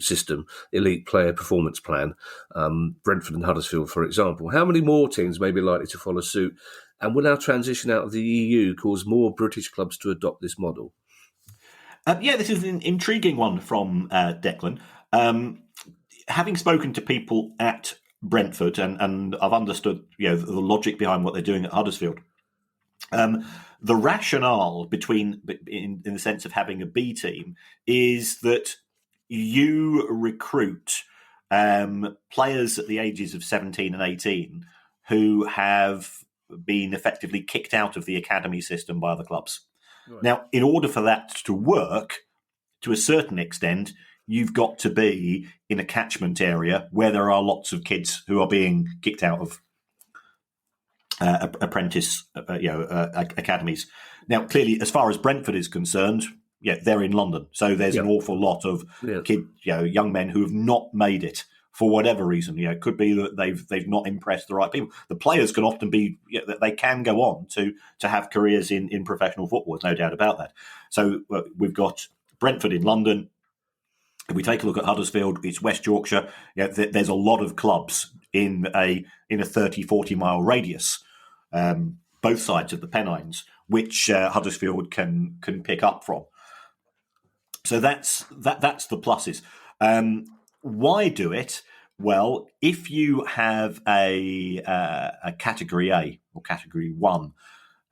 system, Elite Player Performance Plan, Brentford and Huddersfield, for example. How many more teams may be likely to follow suit? And will our transition out of the EU cause more British clubs to adopt this model? This is an intriguing one from Declan. Having spoken to people at Brentford, and I've understood the logic behind what they're doing at Huddersfield, the rationale in the sense of having a B team is that you recruit players at the ages of 17 and 18 who have been effectively kicked out of the academy system by other clubs. Right. Now, in order for that to work, to a certain extent, you've got to be in a catchment area where there are lots of kids who are being kicked out of apprentice academies. Now, clearly, as far as Brentford is concerned, they're in London, so there's an awful lot of young men who have not made it for whatever reason. It could be that they've not impressed the right people. The players can often be that they can go on to have careers in professional football. There's no doubt about that. So we've got Brentford in London. If we take a look at Huddersfield, it's West Yorkshire. There's a lot of clubs in a 30-40 mile radius, both sides of the Pennines, which Huddersfield can pick up from. So that's the pluses. Why do it? Well, if you have a Category A or Category 1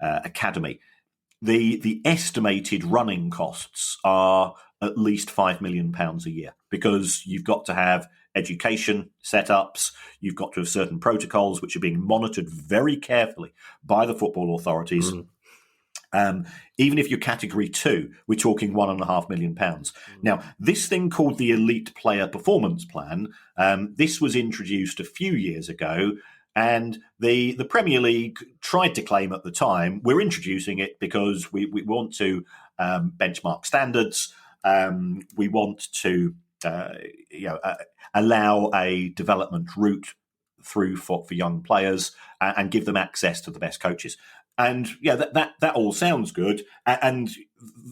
academy, the estimated running costs are at least £5 million a year, because you've got to have education setups, you've got to have certain protocols which are being monitored very carefully by the football authorities. Even if you're Category 2, we're talking £1.5 million. Now, this thing called the Elite Player Performance Plan, this was introduced a few years ago, and the Premier League tried to claim at the time, we're introducing it because we want to benchmark standards, we want to allow a development route through for young players and give them access to the best coaches. And that all sounds good. And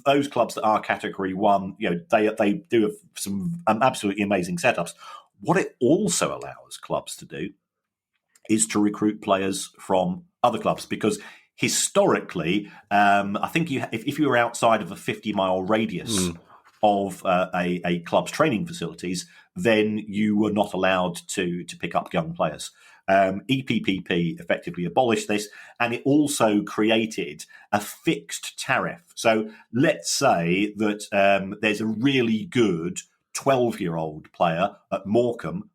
those clubs that are Category 1, they do have some absolutely amazing setups. What it also allows clubs to do is to recruit players from other clubs, because historically, I think if you were outside of a 50-mile radius of a club's training facilities, then you were not allowed to pick up young players. EPPP effectively abolished this, and it also created a fixed tariff. So let's say that there's a really good 12-year-old player at Morecambe.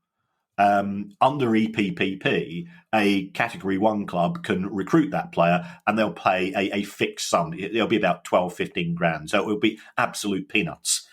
Under EPPP, a Category 1 club can recruit that player and they'll pay a fixed sum. It'll be about 12, 15 grand. So it will be absolute peanuts.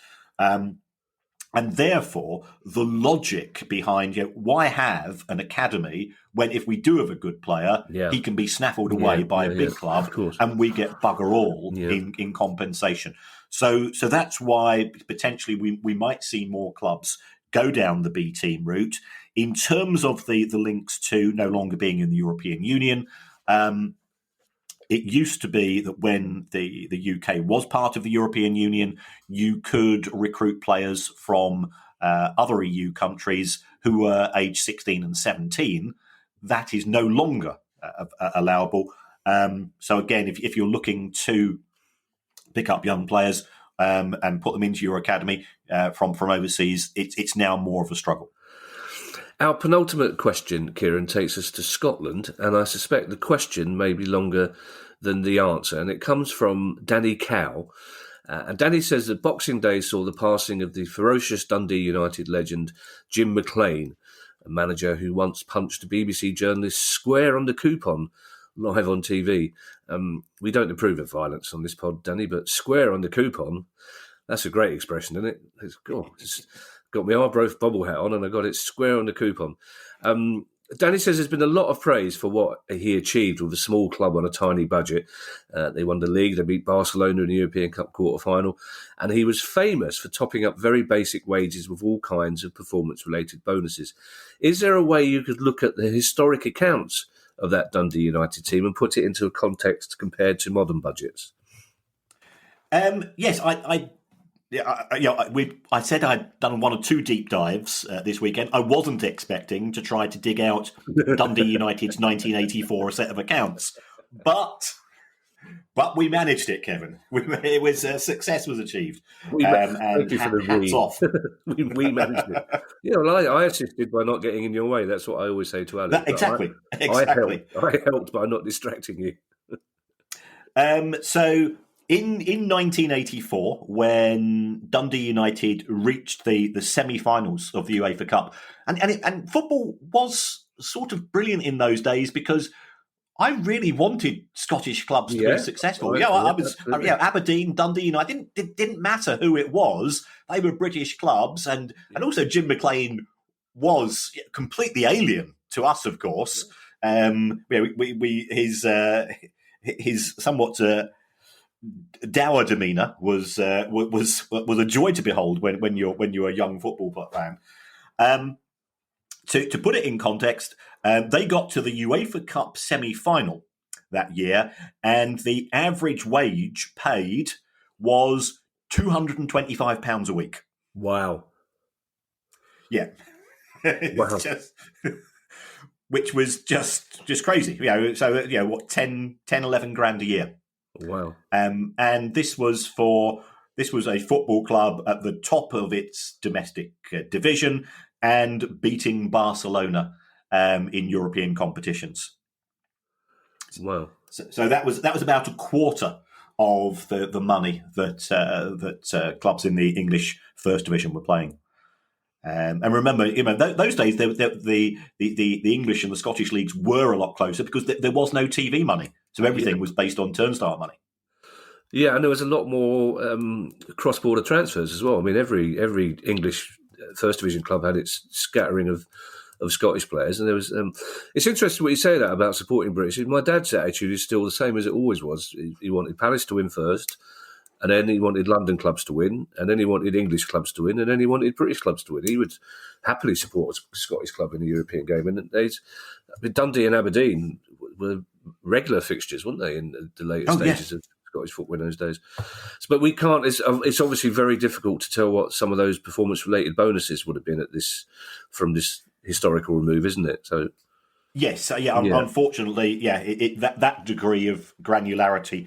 And therefore, the logic behind why have an academy when if we do have a good player, he can be snaffled away by a big club and we get bugger all in compensation. So that's why potentially we might see more clubs go down the B team route. In terms of the links to no longer being in the European Union, it used to be that when the UK was part of the European Union, you could recruit players from other EU countries who were aged 16 and 17. That is no longer allowable. So again, if you're looking to pick up young players and put them into your academy from overseas, it's now more of a struggle. Our penultimate question, Kieran, takes us to Scotland, and I suspect the question may be longer than the answer, and it comes from Danny Cow. And Danny says that Boxing Day saw the passing of the ferocious Dundee United legend Jim McLean, a manager who once punched a BBC journalist square on the coupon live on TV. We don't approve of violence on this pod, Danny, but square on the coupon, That's a great expression, isn't it? It's got my Arbroath bobble hat on and I got it square on the coupon. Danny says there's been a lot of praise for what he achieved with a small club on a tiny budget. They won the league, they beat Barcelona in the European Cup quarter-final, and he was famous for topping up very basic wages with all kinds of performance-related bonuses. Is there a way you could look at the historic accounts of that Dundee United team and put it into a context compared to modern budgets? Yes, I said I'd done 1 or 2 deep dives this weekend. I wasn't expecting to try to dig out Dundee United's 1984 set of accounts, but we managed it, Kevin. It was success was achieved, and hats off. we managed it. Yeah, well, I assisted by not getting in your way. That's what I always say to Alex. Exactly. I helped by not distracting you. So. In 1984, when Dundee United reached the semi-finals of the UEFA Cup, and football was sort of brilliant in those days because I really wanted Scottish clubs to be successful. Aberdeen, Dundee United, didn't matter who it was; they were British clubs, and also Jim McLean was completely alien to us, of course. His somewhat dour demeanour was a joy to behold when you're a young football fan. To put it in context, they got to the UEFA Cup semi-final that year, and the average wage paid was £225 a week. Wow! Yeah, wow. Which was just crazy. So 10-11 grand a year. Wow. And this was a football club at the top of its domestic division and beating Barcelona in European competitions. Wow. So that was about a quarter of the money that clubs in the English First Division were playing. And remember, those days the English and the Scottish leagues were a lot closer because there was no TV money, so everything was based on turnstile money. Yeah, and there was a lot more cross-border transfers as well. I mean, every English First Division club had its scattering of Scottish players, and there was. It's interesting what you say that about supporting British. My dad's attitude is still the same as it always was. He wanted Palace to win first. And then he wanted London clubs to win, and then he wanted English clubs to win, and then he wanted British clubs to win. He would happily support a Scottish club in the European game. And Dundee and Aberdeen were regular fixtures, weren't they, in the later stages of Scottish football in those days? But we can't. It's obviously very difficult to tell what some of those performance-related bonuses would have been from this historical remove, isn't it? So. Yes, unfortunately, that degree of granularity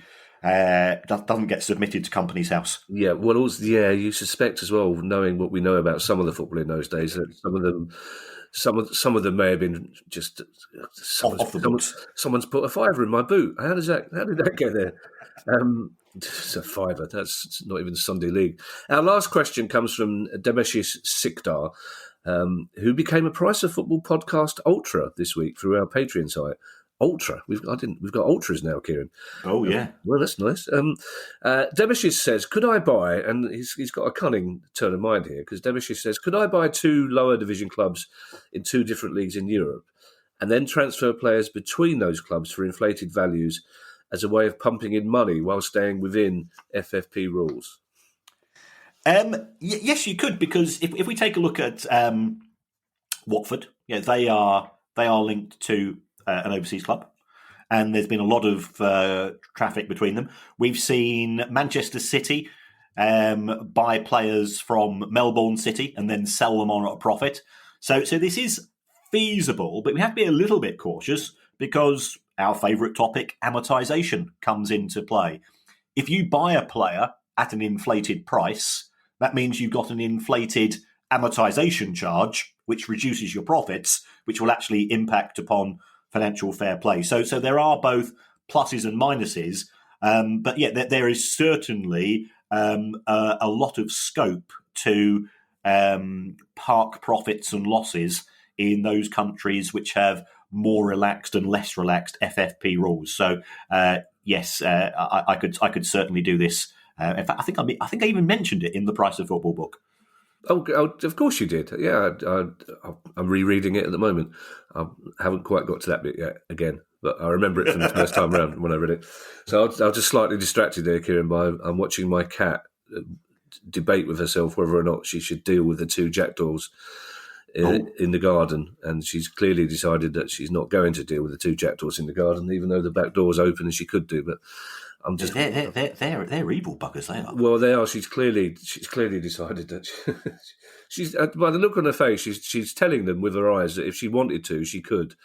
doesn't get submitted to Companies House. Yeah, well, also, you suspect as well, knowing what we know about some of the football in those days, that some of them may have been just someone's put a fiver in my boot. How did that get there? It's a fiver. That's not even the Sunday League. Our last question comes from Demeshis Sikdar, who became a Price of Football podcast ultra this week through our Patreon site. Ultra. We've got ultras now, Kieran. Oh, yeah. Well, that's nice. Demeshis says, could I buy, and he's got a cunning turn of mind here, because Demeshis says, could I buy 2 lower division clubs in 2 different leagues in Europe and then transfer players between those clubs for inflated values as a way of pumping in money while staying within FFP rules? Yes, you could, because if we take a look at Watford, they are linked to an overseas club, and there's been a lot of traffic between them. We've seen Manchester City buy players from Melbourne City and then sell them on at a profit. So this is feasible, but we have to be a little bit cautious because our favourite topic, amortisation, comes into play. If you buy a player at an inflated price, that means you've got an inflated amortisation charge, which reduces your profits, which will actually impact upon financial fair play. So there are both pluses and minuses, but there is certainly a lot of scope to park profits and losses in those countries which have more relaxed and less relaxed FFP rules. So yes, I could certainly do this In fact, I think I even mentioned it in the Price of Football book. Oh, of course you did. Yeah, I'm rereading it at the moment. I haven't quite got to that bit yet again, but I remember it from the first time around when I read it. So I was just slightly distracted there, Kieran, by I'm watching my cat debate with herself whether or not she should deal with the two jackdaws in the garden, and she's clearly decided that she's not going to deal with the two jackdaws in the garden, even though the back door's open and she could do. But I'm just they're evil buggers. They are. Well, they are. She's clearly decided that she's by the look on her face. She's telling them with her eyes that if she wanted to, she could,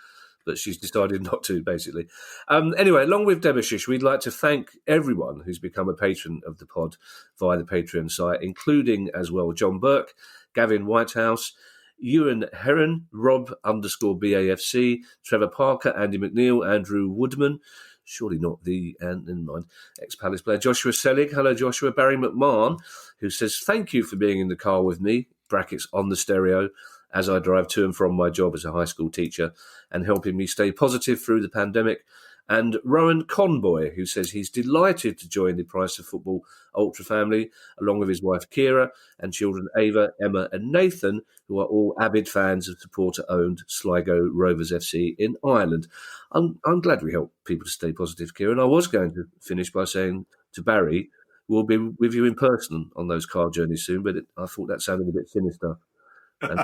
but she's decided not to. Basically, anyway, along with Debashish, we'd like to thank everyone who's become a patron of the pod via the Patreon site, including as well John Burke, Gavin Whitehouse, Ewan Heron, Rob_BAFC, Trevor Parker, Andy McNeil, Andrew Woodman, surely not the, never mind, ex-Palace player, Joshua Selig, hello Joshua, Barry McMahon, who says, thank you for being in the car with me, brackets on the stereo, as I drive to and from my job as a high school teacher, and helping me stay positive through the pandemic. And Rowan Conboy, who says he's delighted to join the Price of Football Ultra family, along with his wife Kira and children Ava, Emma and Nathan, who are all avid fans of supporter-owned Sligo Rovers FC in Ireland. I'm glad we help people to stay positive, Kieran. I was going to finish by saying to Barry, we'll be with you in person on those car journeys soon, but I thought that sounded a bit sinister. And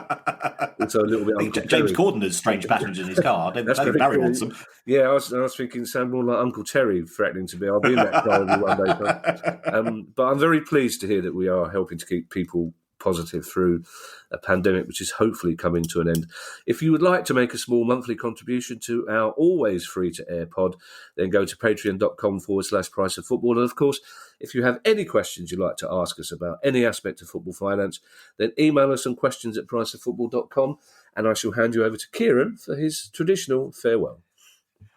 also a little bit James Corden has strange patterns in his car. I don't Barry wants them. Yeah, I was thinking sound more like Uncle Terry threatening to be. I'll be in that car with you one day. But I'm very pleased to hear that we are helping to keep people positive through a pandemic which is hopefully coming to an end. If you would like to make a small monthly contribution to our always free to air pod, then go to patreon.com/Price of Football. And of course, if you have any questions you'd like to ask us about any aspect of football finance, then email us on questions@priceoffootball.com, and I shall hand you over to Kieran for his traditional farewell.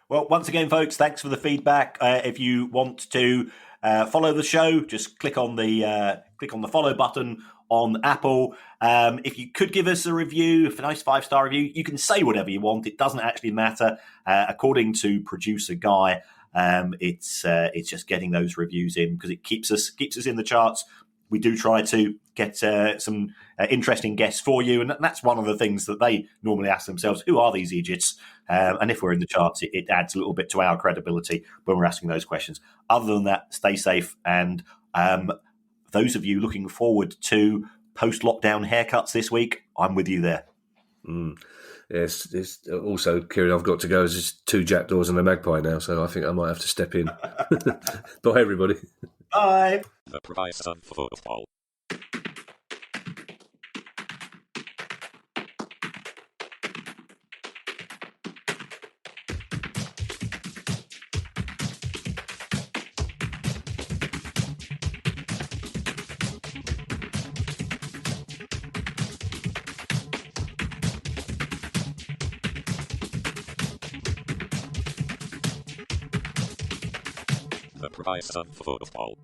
Well, once again, folks, thanks for the feedback. If you want to follow the show, just click on the follow button on Apple. If you could give us a review, a nice 5-star review, you can say whatever you want. It doesn't actually matter. According to producer Guy, it's just getting those reviews in because it keeps us in the charts. We do try to get some interesting guests for you, and that's one of the things that they normally ask themselves: who are these idiots? And if we're in the charts, it adds a little bit to our credibility when we're asking those questions. Other than that, stay safe, and those of you looking forward to post-lockdown haircuts this week, I'm with you there. Yes, it's also, Kieran, I've got to go. There's just 2 jackdaws and a magpie now, so I think I might have to step in. Bye, everybody. Bye. The Price of Football. The Price of Football.